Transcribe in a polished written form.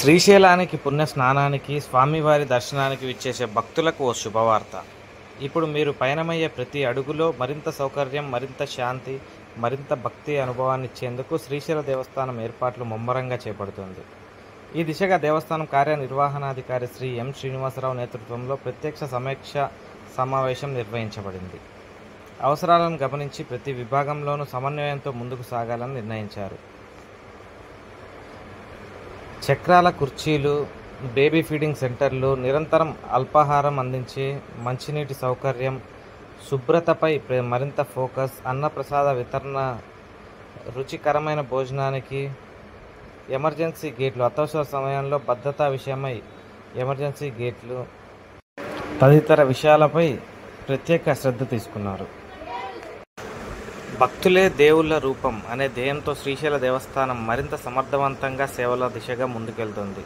శ్రీశైలానికి పుణ్యస్నానానికి, స్వామివారి దర్శనానికి విచ్చేసే భక్తులకు ఓ శుభవార్త. ఇప్పుడు మీరు పయనమయ్యే ప్రతి అడుగులో మరింత సౌకర్యం, మరింత శాంతి, మరింత భక్తి అనుభవాన్నిచ్చేందుకు శ్రీశైల దేవస్థానం ఏర్పాట్లు ముమ్మరంగా చేపడుతోంది. ఈ దిశగా దేవస్థానం కార్యనిర్వహణాధికారి శ్రీ ఎం. శ్రీనివాసరావు నేతృత్వంలో ప్రత్యక్ష సమీక్ష సమావేశం నిర్వహించబడింది. అవసరాలను గమనించి ప్రతి విభాగంలోనూ సమన్వయంతో ముందుకు సాగాలని నిర్ణయించారు. చక్రాల కుర్చీలు, బేబీ ఫీడింగ్ సెంటర్లు, నిరంతరం అల్పాహారం అందించే మంచినీటి సౌకర్యం, శుభ్రతపై మరింత ఫోకస్, అన్నప్రసాద వితరణ, రుచికరమైన భోజనానికి ఎమర్జెన్సీ గేట్లు, అత్యవసర సమయంలో భద్రతా విషయమై ఎమర్జెన్సీ గేట్లు తదితర విషయాలపై ప్రత్యేక శ్రద్ధ తీసుకున్నారు. భక్తులే దేవుళ్ళ రూపం అనే ధ్యేయంతో శ్రీశైల దేవస్థానం మరింత సమర్థవంతంగా సేవల దిశగా ముందుకెళ్తోంది.